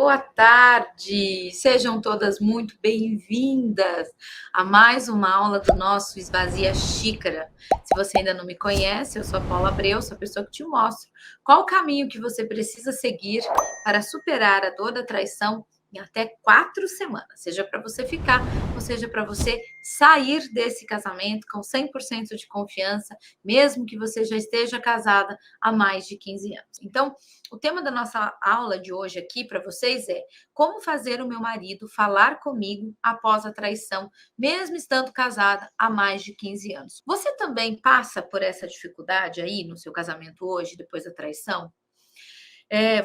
boa tarde! Sejam todas muito bem-vindas a mais uma aula do nosso Esvazia Xícara. Se você ainda não me conhece, eu sou a Paula Abreu, sou a pessoa que te mostro qual o caminho que você precisa seguir para superar a dor da traição em até 4 semanas, seja para você ficar ou seja para você sair desse casamento com 100% de confiança, mesmo que você já esteja casada há mais de 15 anos. Então, o tema da nossa aula de hoje aqui para vocês é como fazer o meu marido falar comigo após a traição, mesmo estando casada há mais de 15 anos. Você também passa por essa dificuldade aí no seu casamento hoje, depois da traição?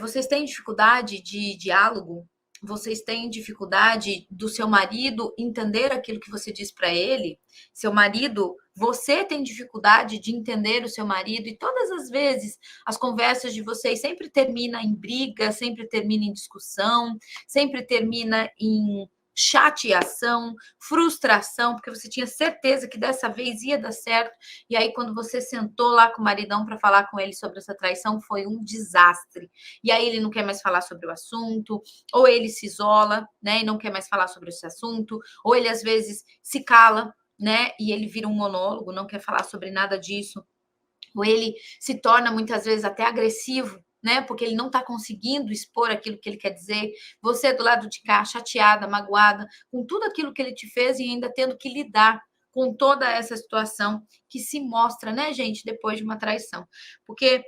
Vocês têm dificuldade de diálogo? Vocês têm dificuldade do seu marido entender aquilo que você diz para ele? Seu marido, você tem dificuldade de entender o seu marido? E todas as vezes as conversas de vocês sempre terminam em briga, sempre termina em discussão, sempre termina em chateação, frustração, porque você tinha certeza que dessa vez ia dar certo, e aí quando você sentou lá com o maridão para falar com ele sobre essa traição, foi um desastre. E aí ele não quer mais falar sobre o assunto, ou ele se isola, né, e não quer mais falar sobre esse assunto, ou ele às vezes se cala, né, e ele vira um monólogo, não quer falar sobre nada disso, ou ele se torna muitas vezes até agressivo, né, porque ele não está conseguindo expor aquilo que ele quer dizer, você do lado de cá, chateada, magoada, com tudo aquilo que ele te fez e ainda tendo que lidar com toda essa situação que se mostra, né, gente, depois de uma traição. Porque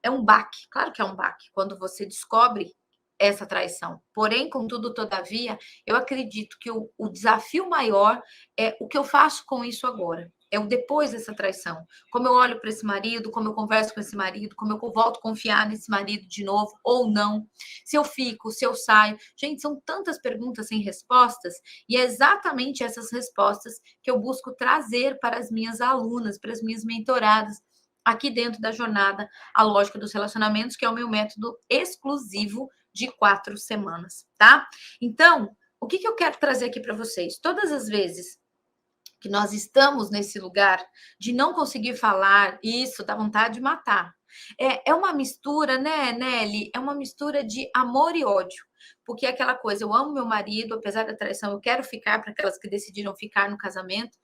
é um baque, claro que é um baque, quando você descobre essa traição. Porém, contudo, todavia, eu acredito que o desafio maior é o que eu faço com isso agora. É o depois dessa traição. Como eu olho para esse marido, como eu converso com esse marido, como eu volto a confiar nesse marido de novo ou não. Se eu fico, se eu saio. Gente, são tantas perguntas sem respostas e é exatamente essas respostas que eu busco trazer para as minhas alunas, para as minhas mentoradas, aqui dentro da jornada A Lógica dos Relacionamentos, que é o meu método exclusivo de 4 semanas, tá? Então, o que eu quero trazer aqui para vocês? Todas as vezes que nós estamos nesse lugar de não conseguir falar, isso dá vontade de matar. É uma mistura, né, Nelly? É uma mistura de amor e ódio. Porque é aquela coisa, eu amo meu marido, apesar da traição, eu quero ficar para aquelas que decidiram ficar no casamento,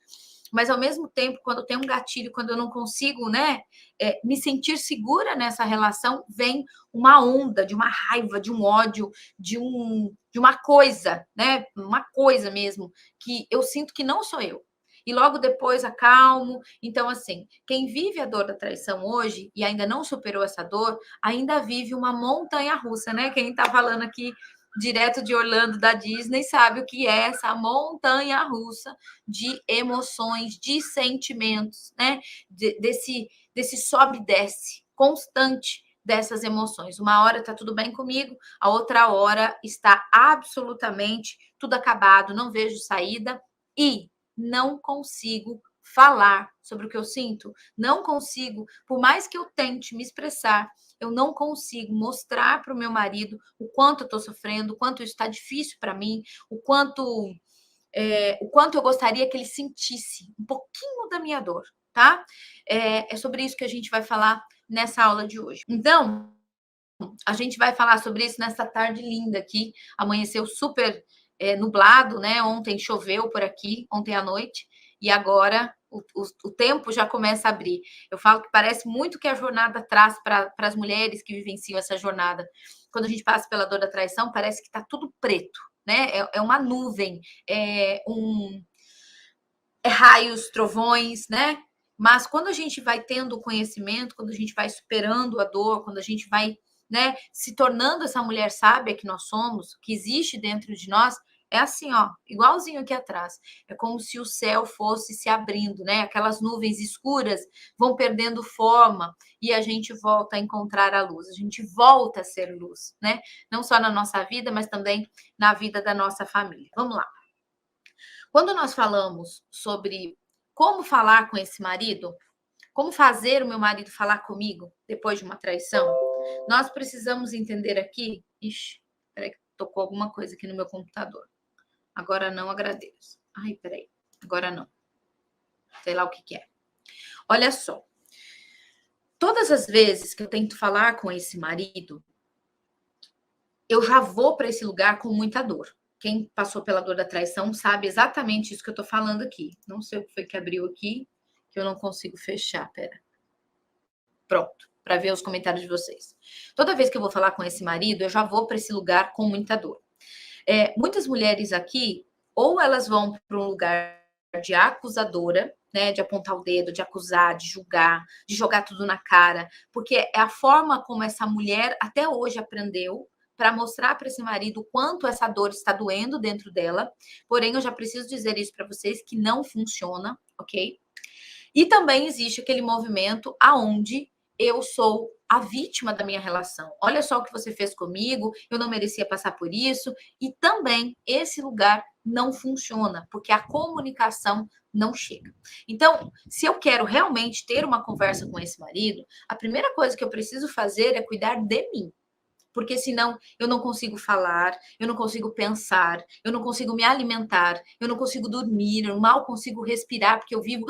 mas ao mesmo tempo, quando tem um gatilho, quando eu não consigo, né, me sentir segura nessa relação, vem uma onda de uma raiva, de um ódio, de uma coisa, né, uma coisa mesmo, que eu sinto que não sou eu. E logo depois acalmo. Então, assim, quem vive a dor da traição hoje e ainda não superou essa dor, ainda vive uma montanha russa, né? Quem tá falando aqui direto de Orlando da Disney sabe o que é essa montanha russa de emoções, de sentimentos, né? Desse sobe e desce constante dessas emoções. Uma hora tá tudo bem comigo, a outra hora está absolutamente tudo acabado, não vejo saída e não consigo falar sobre o que eu sinto, não consigo, por mais que eu tente me expressar, eu não consigo mostrar para o meu marido o quanto eu estou sofrendo, o quanto isso está difícil para mim, o quanto eu gostaria que ele sentisse um pouquinho da minha dor, tá? É sobre isso que a gente vai falar nessa aula de hoje. Então, a gente vai falar sobre isso nessa tarde linda aqui. Amanheceu super nublado, né? Ontem choveu por aqui, ontem à noite, e agora o tempo já começa a abrir. Eu falo que parece muito que a jornada traz para as mulheres que vivenciam essa jornada. Quando a gente passa pela dor da traição, parece que está tudo preto, né? É uma nuvem, raios, trovões, né? Mas quando a gente vai tendo o conhecimento, quando a gente vai superando a dor, quando a gente vai, né, se tornando essa mulher sábia que nós somos, que existe dentro de nós, é assim, ó, igualzinho aqui atrás. É como se o céu fosse se abrindo, né? Aquelas nuvens escuras vão perdendo forma e a gente volta a encontrar a luz. A gente volta a ser luz, né? Não só na nossa vida, mas também na vida da nossa família. Vamos lá. Quando nós falamos sobre como falar com esse marido, como fazer o meu marido falar comigo depois de uma traição, nós precisamos entender aqui. Ixi, peraí, que tocou alguma coisa aqui no meu computador. Agora não agradeço. Ai, peraí, agora não. Sei lá o que é. Olha só. Todas as vezes que eu tento falar com esse marido, eu já vou para esse lugar com muita dor. Quem passou pela dor da traição sabe exatamente isso que eu tô falando aqui. Não sei o que foi que abriu aqui, que eu não consigo fechar, pera. Pronto, para ver os comentários de vocês. Toda vez que eu vou falar com esse marido, eu já vou para esse lugar com muita dor. Muitas mulheres aqui, ou elas vão para um lugar de acusadora, né, de apontar o dedo, de acusar, de julgar, de jogar tudo na cara, porque é a forma como essa mulher até hoje aprendeu para mostrar para esse marido o quanto essa dor está doendo dentro dela. Porém, eu já preciso dizer isso para vocês que não funciona, ok? E também existe aquele movimento aonde eu sou a vítima da minha relação. Olha só o que você fez comigo, eu não merecia passar por isso. E também esse lugar não funciona, porque a comunicação não chega. Então, se eu quero realmente ter uma conversa com esse marido, a primeira coisa que eu preciso fazer é cuidar de mim. Porque senão eu não consigo falar, eu não consigo pensar, eu não consigo me alimentar, eu não consigo dormir, eu mal consigo respirar, porque eu vivo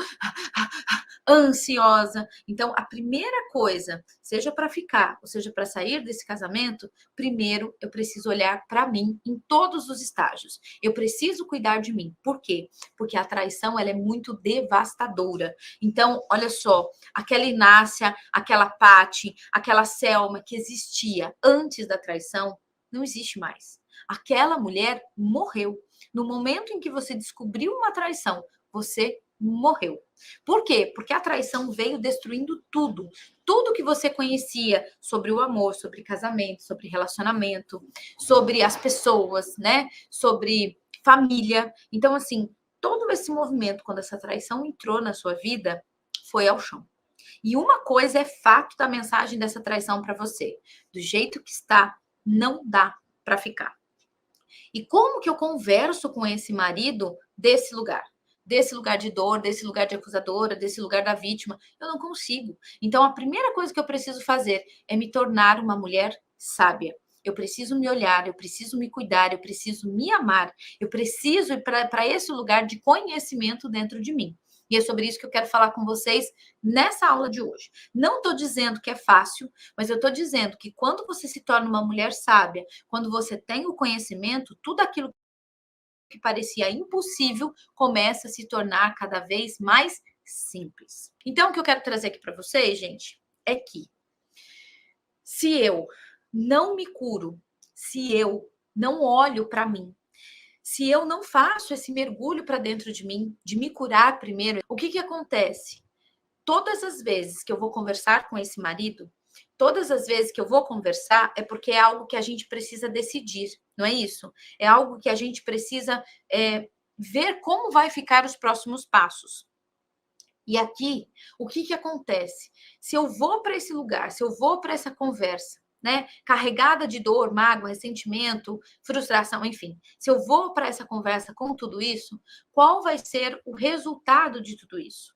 ansiosa. Então, a primeira coisa, seja para ficar ou seja para sair desse casamento, primeiro eu preciso olhar para mim em todos os estágios. Eu preciso cuidar de mim. Por quê? Porque a traição ela é muito devastadora. Então, olha só, aquela Inácia, aquela Pati, aquela Selma que existia antes da traição, não existe mais. Aquela mulher morreu. No momento em que você descobriu uma traição, você morreu. Por quê? Porque a traição veio destruindo tudo. Tudo que você conhecia sobre o amor, sobre casamento, sobre relacionamento, sobre as pessoas, né? Sobre família. Então, assim, todo esse movimento, quando essa traição entrou na sua vida, foi ao chão. E uma coisa é fato da mensagem dessa traição para você. Do jeito que está, não dá para ficar. E como que eu converso com esse marido desse lugar? Desse lugar de dor, desse lugar de acusadora, desse lugar da vítima? Eu não consigo. Então, a primeira coisa que eu preciso fazer é me tornar uma mulher sábia. Eu preciso me olhar, eu preciso me cuidar, eu preciso me amar, eu preciso ir para esse lugar de conhecimento dentro de mim. E é sobre isso que eu quero falar com vocês nessa aula de hoje. Não estou dizendo que é fácil, mas eu estou dizendo que quando você se torna uma mulher sábia, quando você tem o conhecimento, tudo aquilo que parecia impossível começa a se tornar cada vez mais simples. Então, o que eu quero trazer aqui para vocês, gente, é que se eu não me curo, se eu não olho para mim, se eu não faço esse mergulho para dentro de mim, de me curar primeiro, o que acontece? Todas as vezes que eu vou conversar com esse marido, todas as vezes que eu vou conversar, é porque é algo que a gente precisa decidir, não é isso? É algo que a gente precisa ver como vai ficar os próximos passos. E aqui, o que acontece? Se eu vou para esse lugar, se eu vou para essa conversa, né, carregada de dor, mágoa, ressentimento, frustração, enfim, se eu vou para essa conversa com tudo isso, qual vai ser o resultado de tudo isso?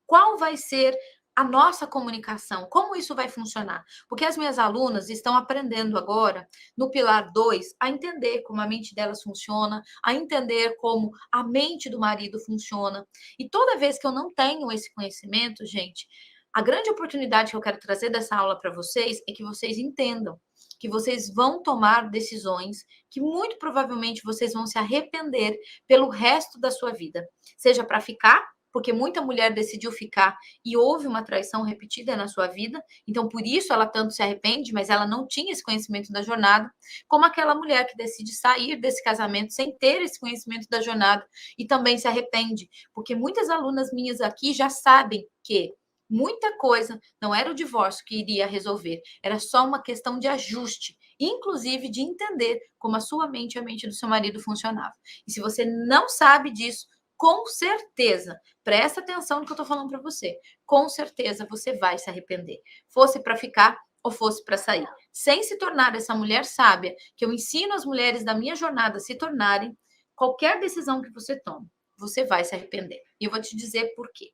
Qual vai ser a nossa comunicação? Como isso vai funcionar? Porque as minhas alunas estão aprendendo agora, no pilar 2, a entender como a mente delas funciona, a entender como a mente do marido funciona. E toda vez que eu não tenho esse conhecimento, gente, a grande oportunidade que eu quero trazer dessa aula para vocês é que vocês entendam que vocês vão tomar decisões que muito provavelmente vocês vão se arrepender pelo resto da sua vida, seja para ficar, porque muita mulher decidiu ficar e houve uma traição repetida na sua vida, então por isso ela tanto se arrepende, mas ela não tinha esse conhecimento da jornada, como aquela mulher que decide sair desse casamento sem ter esse conhecimento da jornada e também se arrepende, porque muitas alunas minhas aqui já sabem que muita coisa não era o divórcio que iria resolver, era só uma questão de ajuste, inclusive de entender como a sua mente e a mente do seu marido funcionava. E se você não sabe disso, com certeza, presta atenção no que eu estou falando para você. Com certeza você vai se arrepender. Fosse para ficar ou fosse para sair. Sem se tornar essa mulher sábia, que eu ensino as mulheres da minha jornada a se tornarem, qualquer decisão que você tome, você vai se arrepender. E eu vou te dizer por quê.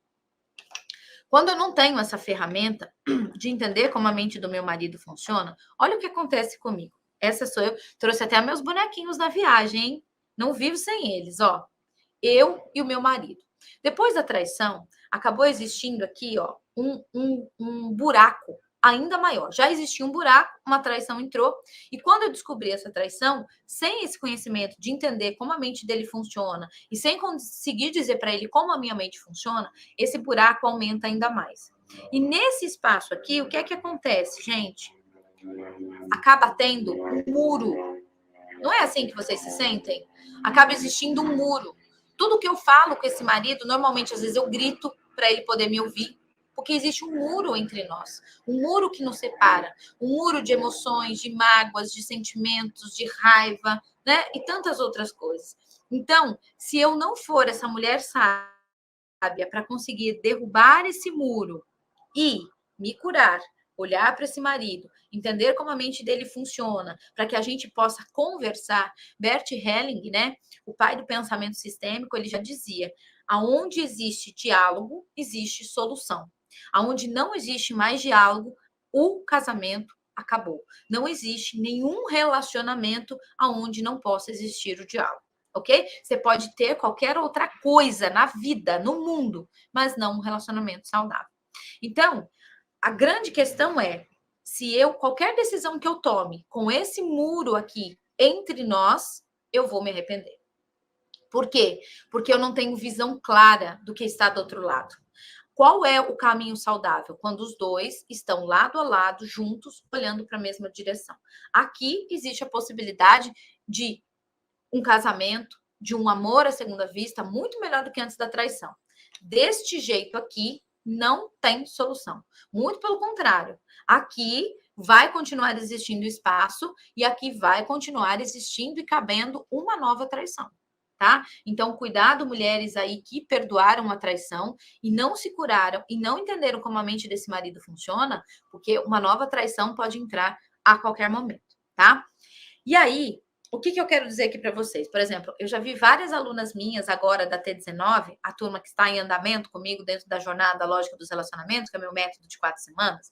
Quando eu não tenho essa ferramenta de entender como a mente do meu marido funciona, olha o que acontece comigo. Essa sou eu. Trouxe até meus bonequinhos na viagem, hein? Não vivo sem eles, ó. Eu e o meu marido. Depois da traição, acabou existindo aqui, ó, um buraco ainda maior. Já existia um buraco, uma traição entrou, e quando eu descobri essa traição, sem esse conhecimento de entender como a mente dele funciona e sem conseguir dizer para ele como a minha mente funciona, esse buraco aumenta ainda mais. E nesse espaço aqui, o que é que acontece, gente? Acaba tendo um muro. Não é assim que vocês se sentem? Acaba existindo um muro. Tudo que eu falo com esse marido, normalmente, às vezes eu grito para ele poder me ouvir, porque existe um muro entre nós, um muro que nos separa, um muro de emoções, de mágoas, de sentimentos, de raiva, né? E tantas outras coisas. Então, se eu não for essa mulher sábia para conseguir derrubar esse muro e me curar, olhar para esse marido, entender como a mente dele funciona, para que a gente possa conversar. Bert Helling, né, o pai do pensamento sistêmico, ele já dizia: aonde existe diálogo, existe solução. Aonde não existe mais diálogo, o casamento acabou. Não existe nenhum relacionamento aonde não possa existir o diálogo. Ok? Você pode ter qualquer outra coisa na vida, no mundo, mas não um relacionamento saudável. Então, a grande questão é, se qualquer decisão que eu tome com esse muro aqui entre nós, eu vou me arrepender. Por quê? Porque eu não tenho visão clara do que está do outro lado. Qual é o caminho saudável? Quando os dois estão lado a lado, juntos, olhando para a mesma direção. Aqui existe a possibilidade de um casamento, de um amor à segunda vista, muito melhor do que antes da traição. Deste jeito aqui, não tem solução. Muito pelo contrário. Aqui vai continuar existindo espaço e aqui vai continuar existindo e cabendo uma nova traição. Tá? Então, cuidado, mulheres aí que perdoaram a traição e não se curaram e não entenderam como a mente desse marido funciona, porque uma nova traição pode entrar a qualquer momento, tá? E aí, o que eu quero dizer aqui para vocês? Por exemplo, eu já vi várias alunas minhas agora da T19, a turma que está em andamento comigo dentro da jornada lógica dos relacionamentos, que é meu método de 4 semanas,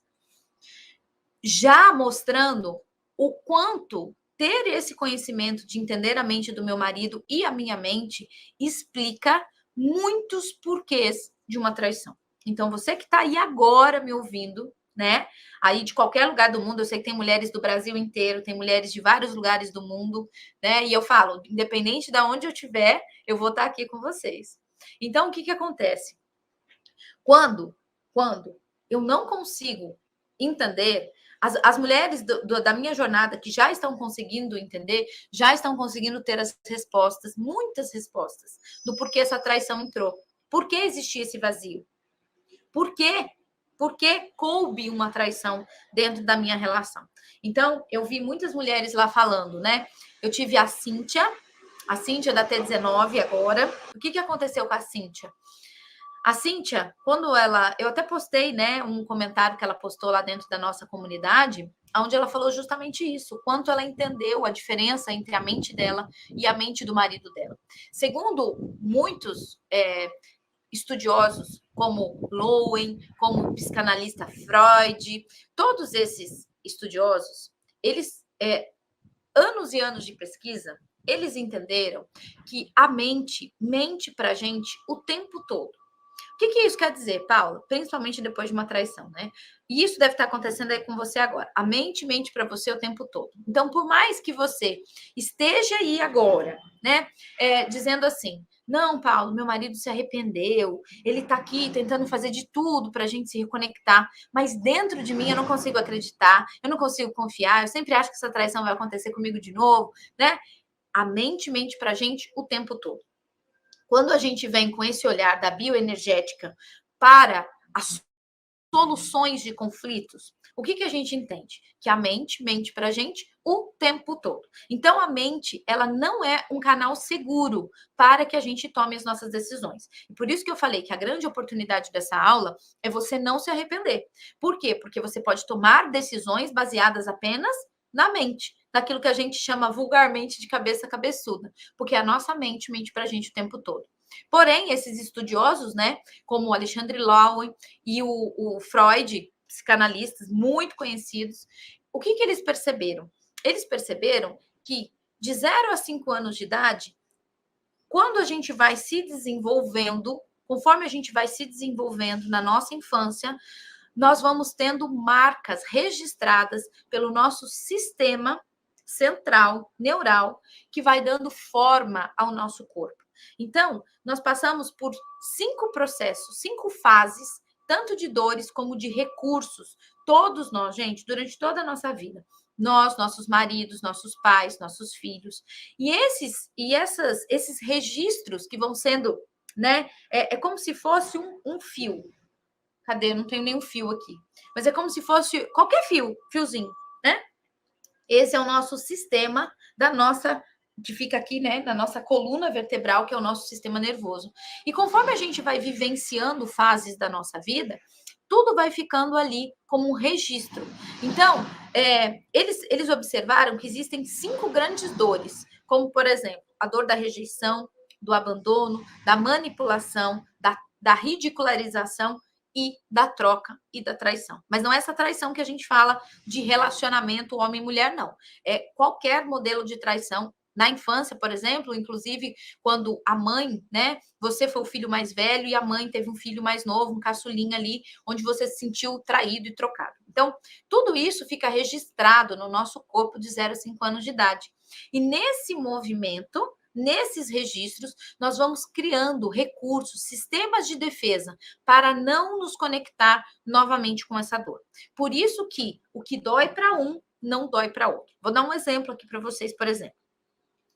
já mostrando o quanto ter esse conhecimento de entender a mente do meu marido e a minha mente explica muitos porquês de uma traição. Então, você que está aí agora me ouvindo, né? Aí de qualquer lugar do mundo, eu sei que tem mulheres do Brasil inteiro, tem mulheres de vários lugares do mundo, né? E eu falo, independente de onde eu estiver, eu vou estar aqui com vocês. Então, o que acontece? Quando eu não consigo entender, as mulheres da minha jornada que já estão conseguindo entender, já estão conseguindo ter as respostas, muitas respostas, do porquê essa traição entrou. Por que existia esse vazio? Por quê? Por que coube uma traição dentro da minha relação? Então, eu vi muitas mulheres lá falando, né? Eu tive a Cíntia da T19 agora. O que aconteceu com a Cíntia? A Cíntia, quando eu até postei, né, um comentário que ela postou lá dentro da nossa comunidade, onde ela falou justamente isso, o quanto ela entendeu a diferença entre a mente dela e a mente do marido dela. Segundo muitos estudiosos, como Lowen, como o psicanalista Freud, todos esses estudiosos, eles, anos e anos de pesquisa, eles entenderam que a mente para a gente o tempo todo. O que isso quer dizer, Paula? Principalmente depois de uma traição, né? E isso deve estar acontecendo aí com você agora. A mente para você o tempo todo. Então, por mais que você esteja aí agora, né, dizendo assim, não, Paulo, meu marido se arrependeu, ele tá aqui tentando fazer de tudo para a gente se reconectar, mas dentro de mim eu não consigo acreditar, eu não consigo confiar, eu sempre acho que essa traição vai acontecer comigo de novo, né? A mente para a gente o tempo todo. Quando a gente vem com esse olhar da bioenergética para as soluções de conflitos, o que a gente entende? Que a mente para a gente o tempo todo. Então, a mente, ela não é um canal seguro para que a gente tome as nossas decisões. E por isso que eu falei que a grande oportunidade dessa aula é você não se arrepender. Por quê? Porque você pode tomar decisões baseadas apenas na mente, daquilo que a gente chama vulgarmente de cabeça cabeçuda, porque a nossa mente para a gente o tempo todo. Porém, esses estudiosos, né, como o Alexandre Lowen e o Freud, psicanalistas muito conhecidos, o que eles perceberam? Eles perceberam que de 0 a 5 anos de idade, quando a gente vai se desenvolvendo, conforme a gente vai se desenvolvendo na nossa infância, nós vamos tendo marcas registradas pelo nosso sistema central, neural, que vai dando forma ao nosso corpo. Então, nós passamos por 5 processos, 5 fases, tanto de dores como de recursos. Todos nós, gente, durante toda a nossa vida. Nós, nossos maridos, nossos pais, nossos filhos. E esses registros que vão sendo, né? É como se fosse um fio. Cadê? Eu não tenho nenhum fio aqui. Mas é como se fosse qualquer fiozinho, né? Esse é o nosso sistema da nossa, que fica aqui, né, da nossa coluna vertebral, que é o nosso sistema nervoso. E conforme a gente vai vivenciando fases da nossa vida, tudo vai ficando ali como um registro. Então, eles observaram que existem 5 grandes dores, como, por exemplo, a dor da rejeição, do abandono, da manipulação, da ridicularização e da troca e da traição. Mas não é essa traição que a gente fala de relacionamento homem-mulher, não. É qualquer modelo de traição. Na infância, por exemplo, inclusive quando a mãe, né? Você foi o filho mais velho e a mãe teve um filho mais novo, um caçulinha ali, onde você se sentiu traído e trocado. Então, tudo isso fica registrado no nosso corpo de 0 a 5 anos de idade. E nesse movimento, nesses registros, nós vamos criando recursos, sistemas de defesa para não nos conectar novamente com essa dor. Por isso que o que dói para um não dói para outro. Vou dar um exemplo aqui para vocês, por exemplo.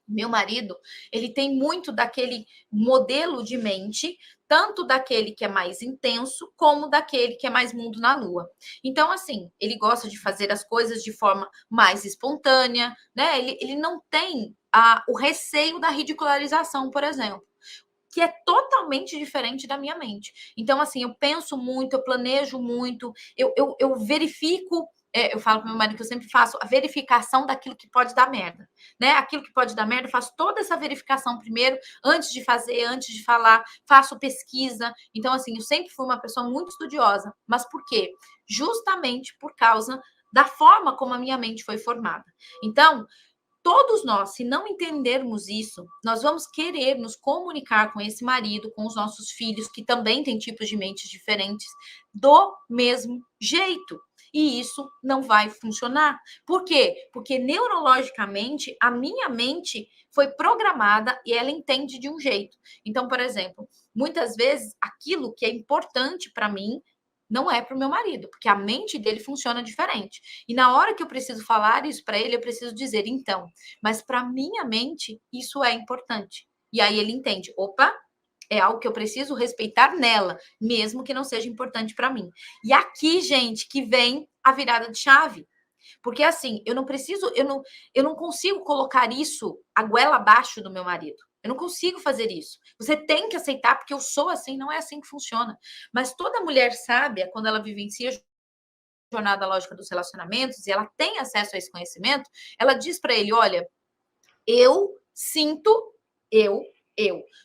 Meu marido, ele tem muito daquele modelo de mente, tanto daquele que é mais intenso, como daquele que é mais mundo na lua. Então, assim, ele gosta de fazer as coisas de forma mais espontânea, né? Ele não tem o receio da ridicularização, por exemplo, que é totalmente diferente da minha mente. Então, assim, eu penso muito, eu planejo muito, eu verifico. Eu falo para meu marido que eu sempre faço a verificação daquilo que pode dar merda, né? Aquilo que pode dar merda, eu faço toda essa verificação primeiro, antes de fazer, antes de falar, faço pesquisa. Então, assim, eu sempre fui uma pessoa muito estudiosa. Mas por quê? Justamente por causa da forma como a minha mente foi formada. Então, todos nós, se não entendermos isso, nós vamos querer nos comunicar com esse marido, com os nossos filhos, que também têm tipos de mentes diferentes, do mesmo jeito. E isso não vai funcionar. Por quê? Porque neurologicamente a minha mente foi programada e ela entende de um jeito. Então, por exemplo, muitas vezes aquilo que é importante para mim não é para o meu marido, porque a mente dele funciona diferente. E na hora que eu preciso falar isso para ele, eu preciso dizer, então, mas para minha mente, isso é importante. E aí ele entende, opa, é algo que eu preciso respeitar nela, mesmo que não seja importante para mim. E aqui, gente, que vem a virada de chave. Porque assim, eu não consigo colocar isso a goela abaixo do meu marido. Eu não consigo fazer isso. Você tem que aceitar, porque eu sou assim, não é assim que funciona. Mas toda mulher sábia, quando ela vivencia a jornada lógica dos relacionamentos e ela tem acesso a esse conhecimento, ela diz para ele: olha, eu sinto, eu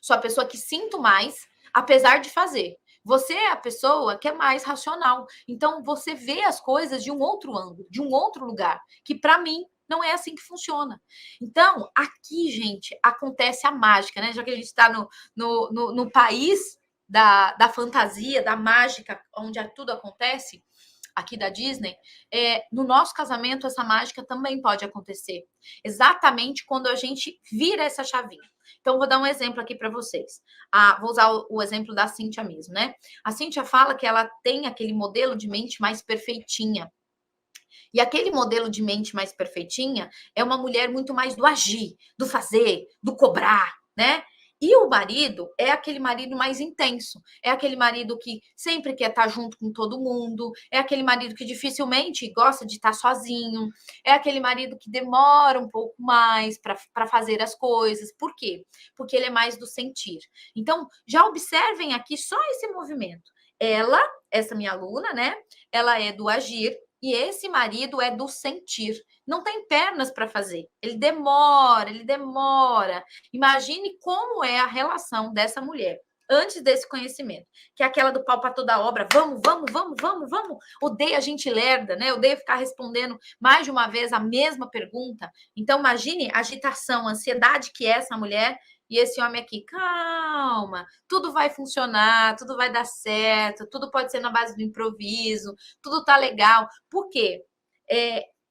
sou a pessoa que sinto mais, apesar de fazer. Você é a pessoa que é mais racional. Então, você vê as coisas de um outro ângulo, de um outro lugar, que para mim não é assim que funciona. Então, aqui, gente, acontece a mágica, né? Já que a gente está no país da fantasia, da mágica, onde tudo acontece, aqui da Disney, no nosso casamento essa mágica também pode acontecer. Exatamente quando a gente vira essa chavinha. Então, vou dar um exemplo aqui para vocês. Vou usar o exemplo da Cíntia mesmo, né? A Cíntia fala que ela tem aquele modelo de mente mais perfeitinha. E aquele modelo de mente mais perfeitinha é uma mulher muito mais do agir, do fazer, do cobrar, né? E o marido é aquele marido mais intenso, é aquele marido que sempre quer estar junto com todo mundo, é aquele marido que dificilmente gosta de estar sozinho, é aquele marido que demora um pouco mais para fazer as coisas. Por quê? Porque ele é mais do sentir. Então, já observem aqui só esse movimento. Ela, essa minha aluna, né? Ela é do agir, e esse marido é do sentir. Não tem pernas para fazer. Ele demora, ele demora. Imagine como é a relação dessa mulher antes desse conhecimento, que é aquela do pau para toda obra. Vamos, vamos, vamos, vamos, vamos. Odeia a gente lerda, né? Odeia ficar respondendo mais de uma vez a mesma pergunta. Então, imagine a agitação, a ansiedade que é essa mulher E esse homem aqui, calma, tudo vai funcionar, tudo vai dar certo, tudo pode ser na base do improviso, tudo tá legal. Por quê?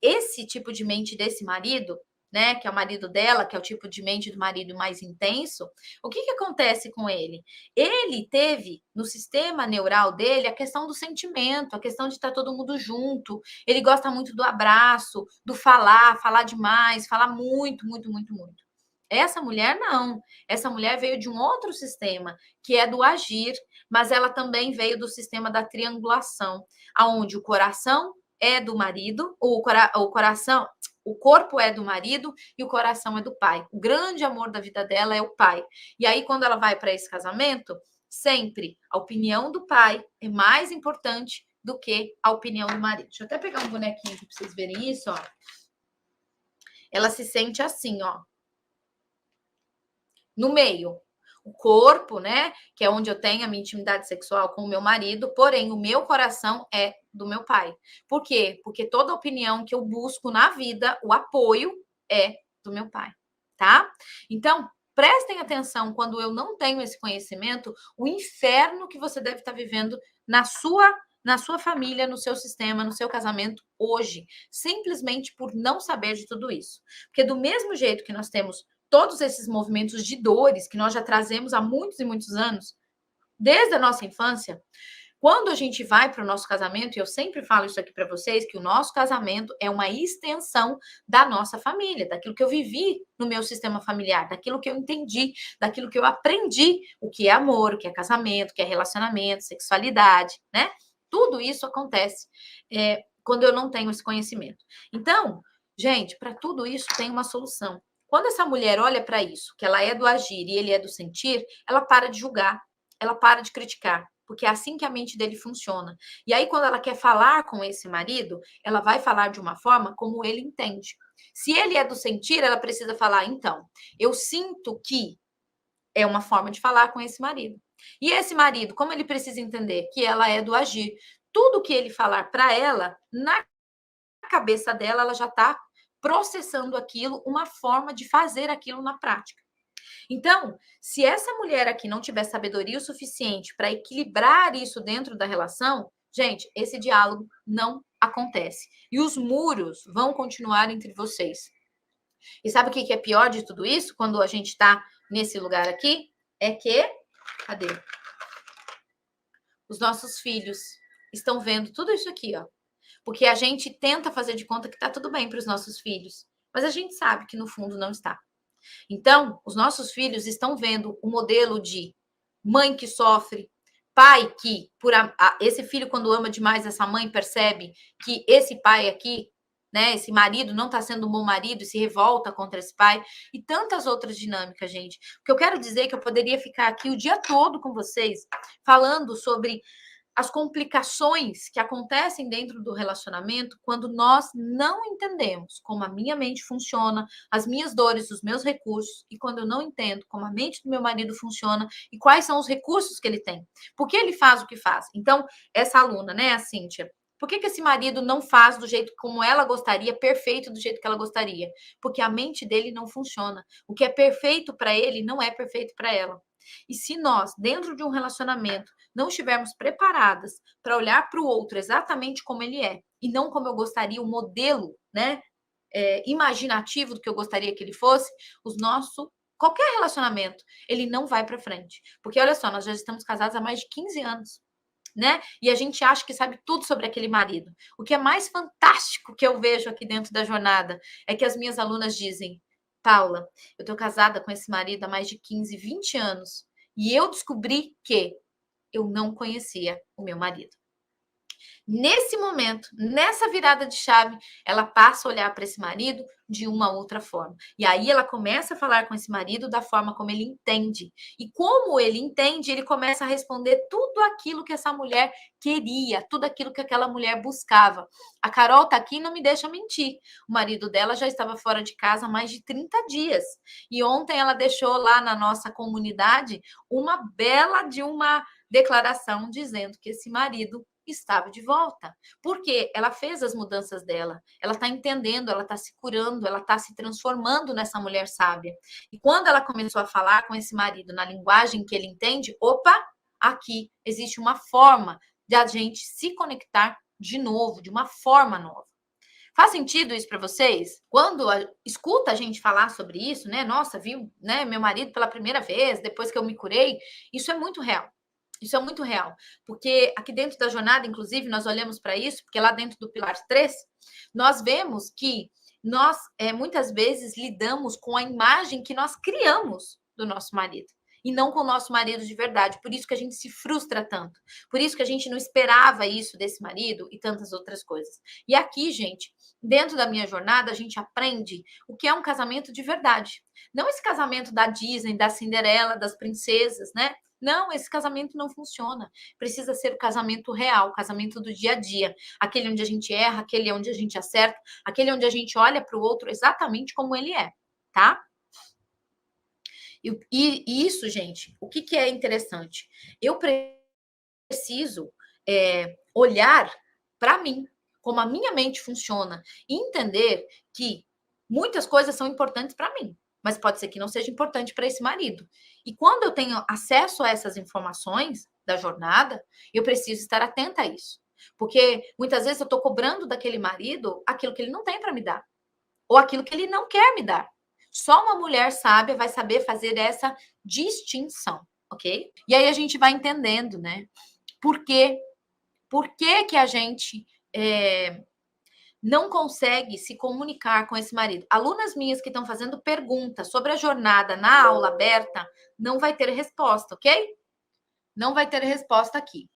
Esse tipo de mente desse marido, né, que é o marido dela, que é o tipo de mente do marido mais intenso, o que acontece com ele? Ele teve no sistema neural dele a questão do sentimento, a questão de estar todo mundo junto. Ele gosta muito do abraço, do falar demais, falar muito, muito, muito, muito. Essa mulher não. Essa mulher veio de um outro sistema, que é do agir, mas ela também veio do sistema da triangulação, aonde o coração é do marido, o coração, o corpo é do marido e o coração é do pai. O grande amor da vida dela é o pai. E aí, quando ela vai para esse casamento, sempre a opinião do pai é mais importante do que a opinião do marido. Deixa eu até pegar um bonequinho aqui para vocês verem isso, ó. Ela se sente assim, ó, no meio. O corpo, né, que é onde eu tenho a minha intimidade sexual com o meu marido, porém o meu coração é do meu pai. Por quê? Porque toda opinião que eu busco na vida, o apoio é do meu pai, tá? Então, prestem atenção quando eu não tenho esse conhecimento, o inferno que você deve estar vivendo na sua família, no seu sistema, no seu casamento hoje, simplesmente por não saber de tudo isso. Porque do mesmo jeito que nós temos todos esses movimentos de dores que nós já trazemos há muitos e muitos anos, desde a nossa infância, quando a gente vai para o nosso casamento, e eu sempre falo isso aqui para vocês, que o nosso casamento é uma extensão da nossa família, daquilo que eu vivi no meu sistema familiar, daquilo que eu entendi, daquilo que eu aprendi, o que é amor, o que é casamento, o que é relacionamento, sexualidade, né? Tudo isso acontece quando eu não tenho esse conhecimento. Então, gente, para tudo isso tem uma solução. Quando essa mulher olha para isso, que ela é do agir e ele é do sentir, ela para de julgar, ela para de criticar, porque é assim que a mente dele funciona. E aí, quando ela quer falar com esse marido, ela vai falar de uma forma como ele entende. Se ele é do sentir, ela precisa falar, então, eu sinto que é uma forma de falar com esse marido. E esse marido, como ele precisa entender que ela é do agir, tudo que ele falar para ela, na cabeça dela, ela já está processando aquilo, uma forma de fazer aquilo na prática. Então, se essa mulher aqui não tiver sabedoria o suficiente para equilibrar isso dentro da relação, gente, esse diálogo não acontece. E os muros vão continuar entre vocês. E sabe o que é pior de tudo isso? Quando a gente está nesse lugar aqui, é que, cadê? Os nossos filhos estão vendo tudo isso aqui, ó. Porque a gente tenta fazer de conta que está tudo bem para os nossos filhos, mas a gente sabe que no fundo não está. Então, os nossos filhos estão vendo o modelo de mãe que sofre, pai que, esse filho, quando ama demais essa mãe, percebe que esse pai aqui, né, esse marido não está sendo um bom marido e se revolta contra esse pai, e tantas outras dinâmicas, gente. O que eu quero dizer é que eu poderia ficar aqui o dia todo com vocês falando sobre as complicações que acontecem dentro do relacionamento quando nós não entendemos como a minha mente funciona, as minhas dores, os meus recursos, e quando eu não entendo como a mente do meu marido funciona e quais são os recursos que ele tem. Por que ele faz o que faz? Então, essa aluna, né, a Cíntia, por que esse marido não faz do jeito como ela gostaria, perfeito do jeito que ela gostaria? Porque a mente dele não funciona. O que é perfeito para ele não é perfeito para ela. E se nós, dentro de um relacionamento, não estivermos preparadas para olhar para o outro exatamente como ele é, e não como eu gostaria, o modelo, né, imaginativo do que eu gostaria que ele fosse, qualquer relacionamento, ele não vai para frente. Porque olha só, nós já estamos casados há mais de 15 anos. Né? E a gente acha que sabe tudo sobre aquele marido. O que é mais fantástico que eu vejo aqui dentro da jornada é que as minhas alunas dizem: Paula, eu estou casada com esse marido há mais de 15, 20 anos e eu descobri que eu não conhecia o meu marido. Nesse momento, nessa virada de chave, ela passa a olhar para esse marido de uma outra forma. E aí ela começa a falar com esse marido da forma como ele entende. E como ele entende, ele começa a responder tudo aquilo que essa mulher queria, tudo aquilo que aquela mulher buscava. A Carol tá aqui e não me deixa mentir. O marido dela já estava fora de casa há mais de 30 dias. E ontem ela deixou lá na nossa comunidade uma bela de uma declaração dizendo que esse marido estava de volta. Porque ela fez as mudanças dela, ela está entendendo, ela está se curando, ela está se transformando nessa mulher sábia. E quando ela começou a falar com esse marido na linguagem que ele entende, opa, aqui existe uma forma de a gente se conectar de novo, de uma forma nova. Faz sentido isso para vocês? Quando escuta a gente falar sobre isso, né? Nossa, viu, né, meu marido pela primeira vez, depois que eu me curei, isso é muito real. Isso é muito real, porque aqui dentro da jornada, inclusive, nós olhamos para isso, porque lá dentro do pilar 3, nós vemos que nós muitas vezes lidamos com a imagem que nós criamos do nosso marido e não com o nosso marido de verdade. Por isso que a gente se frustra tanto. Por isso que a gente não esperava isso desse marido e tantas outras coisas. E aqui, gente, dentro da minha jornada, a gente aprende o que é um casamento de verdade. Não esse casamento da Disney, da Cinderela, das princesas, né? Não, esse casamento não funciona. Precisa ser o casamento real, o casamento do dia a dia. Aquele onde a gente erra, aquele onde a gente acerta, aquele onde a gente olha para o outro exatamente como ele é, tá? E isso, gente, o que é interessante? Eu preciso olhar para mim, como a minha mente funciona, e entender que muitas coisas são importantes para mim, mas pode ser que não seja importante para esse marido. E quando eu tenho acesso a essas informações da jornada, eu preciso estar atenta a isso. Porque muitas vezes eu estou cobrando daquele marido aquilo que ele não tem para me dar, ou aquilo que ele não quer me dar. Só uma mulher sábia vai saber fazer essa distinção, ok? E aí a gente vai entendendo, né? Por quê? Por que que a gente não consegue se comunicar com esse marido? Alunas minhas que estão fazendo perguntas sobre a jornada na aula aberta, não vai ter resposta, ok? Não vai ter resposta aqui.